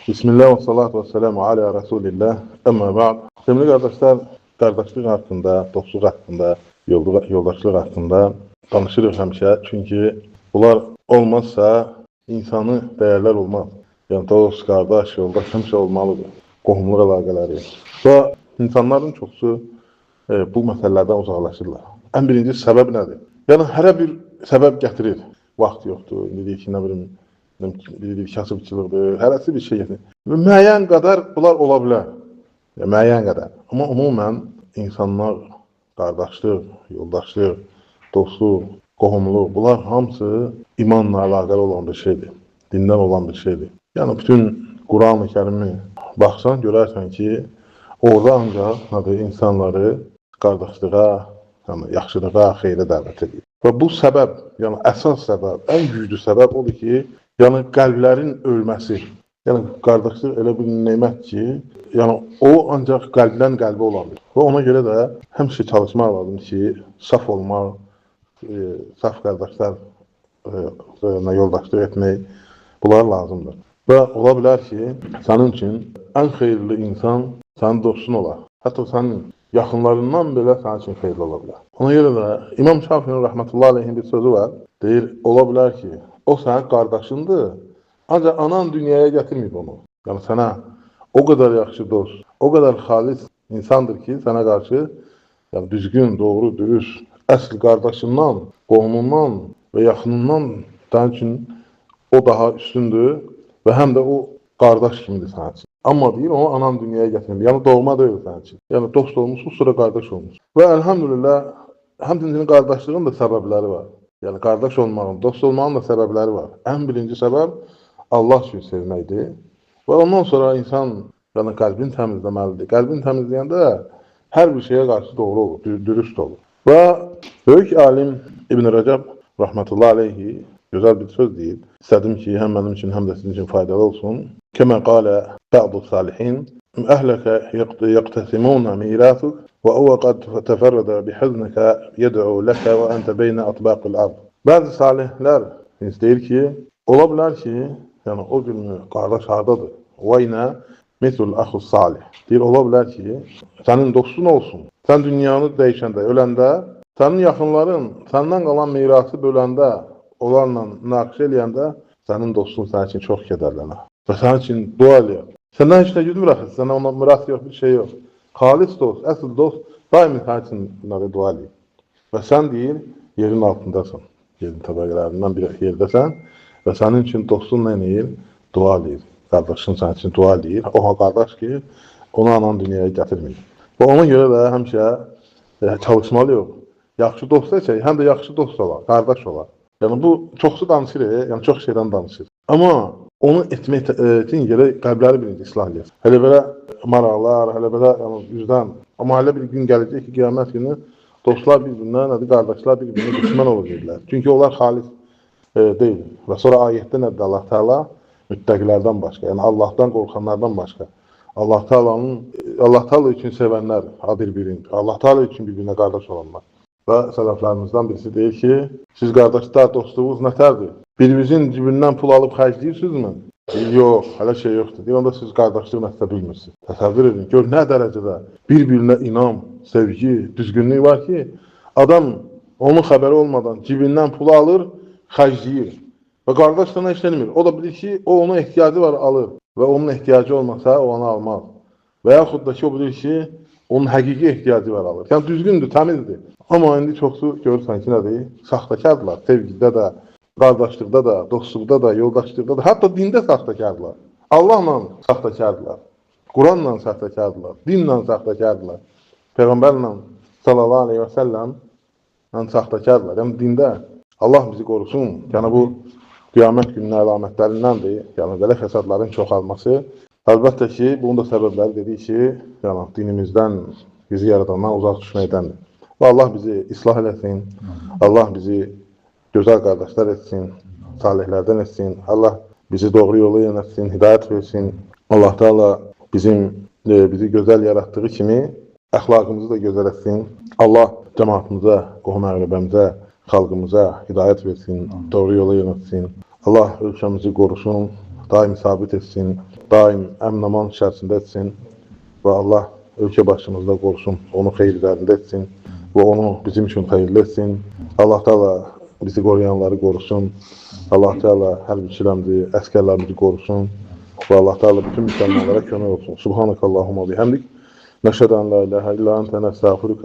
Bismillah və salatu və selamu alə Rasulillah. Əmmə ba'd. Sevgili qardaşlar, qardaşlıq haqqında, dostluq haqqında, yoldaşlıq haqqında danışırıq həmişə. Çünki bunlar olmazsa insanı dəyərlər olmaz. Yəni dost, qardaş, yoldaş həmişə olmalıdır. Qohumluq əlaqələri. Və insanların çoxsu bu məsələlərdən uzaqlaşırlar. Ən birinci səbəb nədir? Yəni hərə bir səbəb gətirir. Vaxt yoxdur, indi deyək ki, nə bilim, bir kasıbçılıqdır, hərəsi bir şey gətirir. Müəyyən qədər bunlar ola bilər. Müəyyən qədər. Amma ümumən insanlar, qardaşlıq, yoldaşlıq, dostluq, qohumluq, bunlar hamısı imanla əlaqəli olan bir şeydir. Dindən olan bir şeydir. Yəni bütün Quran-ı Kərimi baxsan, görərsən ki, orada ancaq insanları qardaşlığa, yəni yaxşılığa, xeyrə dəvət edir. Və bu səbəb, yəni əsas səbəb, ən güclü səbəb odur ki, yəni qəlblərin ölməsi. Yəni qardaşlıq elə bir nemət ki, yəni o ancaq qəlbdən qəlbə ola bilir. Və ona görə də həmişə çalışmaq lazımdır ki, saf olmaq, saf qardaşlarla yoldaşlıq etmək, bunlar lazımdır. Və ola bilər ki, sənin üçün ən xeyirli insan sənin dostun olar. Hətta sənin yaxınlarından belə sənin üçün xeyirli ola bilər. Ona görə də İmam Şafinin rəhmətullahi aleyhin bir sözü var. Deyir, ola bilər ki, o sənin qardaşındır, ancaq anan dünyaya gətirməyib onu. Yəni sənə o qədər yaxşı dost, o qədər xalis insandır ki, sənə qarşı yəni, düzgün, doğru, dürüst, əsl qardaşından, qohumundan və yaxınından sənin üçün o daha üstündür və həm də o qardaş kimidir sənin üçün. Amma deyir, onu anan dünyaya gətirməyib. Yəni doğma deyil sənin üçün. Yəni dost olmuşsun, sonra qardaş olmuşsun. Və əlhamdülillah, həmçinin qardaşlığın da səbəbləri var. Yəni qardaş olmağın, dost olmağın da səbəbləri var. Ən birinci səbəb Allah üçün sevməkdir. Və ondan sonra insan yəni qəlbini təmizləməlidir. Qəlbini təmizləyəndə hər bir şeyə qarşı doğru olur, dürüst olur. Və böyük alim İbn Rəcəb rəhmətullahi aleyhi gözəl bir söz deyib. İstədim ki, həm mənim üçün, həm də sizin üçün faydalı olsun. Kəmə qalə bə'du salihin əhləkə yəqtəsimuna mirasuk və o qad təfərrədə bihəznəkə yəd'u ləkə və əntə beynə atbaqil ard. Bəzi salihlər deyir ki, ola bilər ki, yəni o gün qardaş hardadır? Və inə mitul əxus salih. Deyir, ola bilər ki, sənin dostun olsun. Sən dünyanı dəyişəndə, öləndə, sənin yaxınların, səndən qalan mirası böləndə, onlarla münaqişə eləyəndə, sənin dostun sənin üçün çox kədərlənər. Və sənin üçün dua eləyər. Səndən heç nə güdmür axı, sənə ona miras yox, bir şey yox. Xalis dost, əsl dost, daimi sənin üçün bunları dua eləyir. Və sən deyir, yerin altındasan, yerin təbəqələrindən bir yerdəsən və sənin üçün dostun nə eləyir? Dua eləyir. Qardaşın sənin üçün dua eləyir. O qardaş ki, onu anan dünyaya gətirməyir. Və ona görə də həmişə çalışmalıyıq. Yaxşı dost seçək, həm də yaxşı dost olar, qardaş olar. Yəni bu çoxsu danışır, yəni çox şeydən danışır. Amma onu etmək üçün gərək qəlbləri birinci islah edir. Hələ belə maraqlar, hələ belə yəni üzdən. Amma hələ bir gün gələcək ki, qiyamət günü dostlar bir-birindən, qardaşlar bir-birinə düşmən olacaqlar. Çünki onlar xalis deyil. Və sonra ayətdə nədir Allah Teala? Müttəqilərdən başqa, yəni Allahdan qorxanlardan başqa. Allah Teala üçün sevənlər adır birinci. Allah Teala üçün bir-birinə qardaş olanlar. Və sələflərimizdən birisi deyir ki, siz qardaşlar dostluğunuz nətərdir? Birinizin cibindən pul alıb xərcləyirsinizmi? Yox, hələ şey yoxdur. Deyir, onda siz qardaşlıq nəsə bilmirsiniz. Təsəvvür edin, gör nə dərəcədə bir-birinə inam, sevgi, düzgünlük var ki, adam onun xəbəri olmadan cibindən pul alır, xərcləyir. Və qardaş sana heç eləmir. O da bilir ki, o onun ehtiyacı var, alır. Və onun ehtiyacı olmasa, o onu almaz. Və yaxud da ki, o bilir ki, onun həqiqi ehtiyacı var, alır. Yəni, düzgündür, təmizdir. Amma indi çoxsu görürsən ki, nədir? Saxtakardırlar. Sevgidə də, qardaşlıqda da, dostluqda da, yoldaşlıqda da, hətta dində saxtakardırlar. Allahla saxtakardırlar. Quranla saxtakardırlar. Dinlə saxtakardırlar. Peyğəmbərlə sallallahu aleyhi və səlləm saxtakardırlar. Yəni, dində Allah bizi qorusun. Yəni, bu qiyamət gününün əlamətlərindəndir. Yəni, belə fəsadların çoxalması. Əlbəttə ki, bunun da səbəbləri dedik ki, yəni, dinimizdən, bizi yaradandan uzaq düşməkdəndir. Və Allah bizi islah eləsin, Allah bizi gözəl qardaşlar etsin, salihlərdən etsin, Allah bizi doğru yola yönətsin, hidayət versin. Allah Teala bizi gözəl yaratdığı kimi əxlaqımızı da gözəl etsin. Allah cəmaatımıza, qohum-əqrəbəmizə, xalqımıza hidayət versin, doğru yola yönətsin. Allah ölkəmizi qorusun, daim sabit etsin, daim əmin-aman içərisində etsin və Allah ölkə başımızda qorusun, onu xeyirlərində etsin və onu bizim üçün xeyirli etsin. Allah Teala bizi qoruyanları qorusun. Allah Teala hərbiçilərimizi, əskərlərimizi qorusun və Allah Teala bütün müsəlmanlara kömək olsun. Subhanakallahumma bihamdik. Nəşhədu an la ilahe illa ente nestağfiruke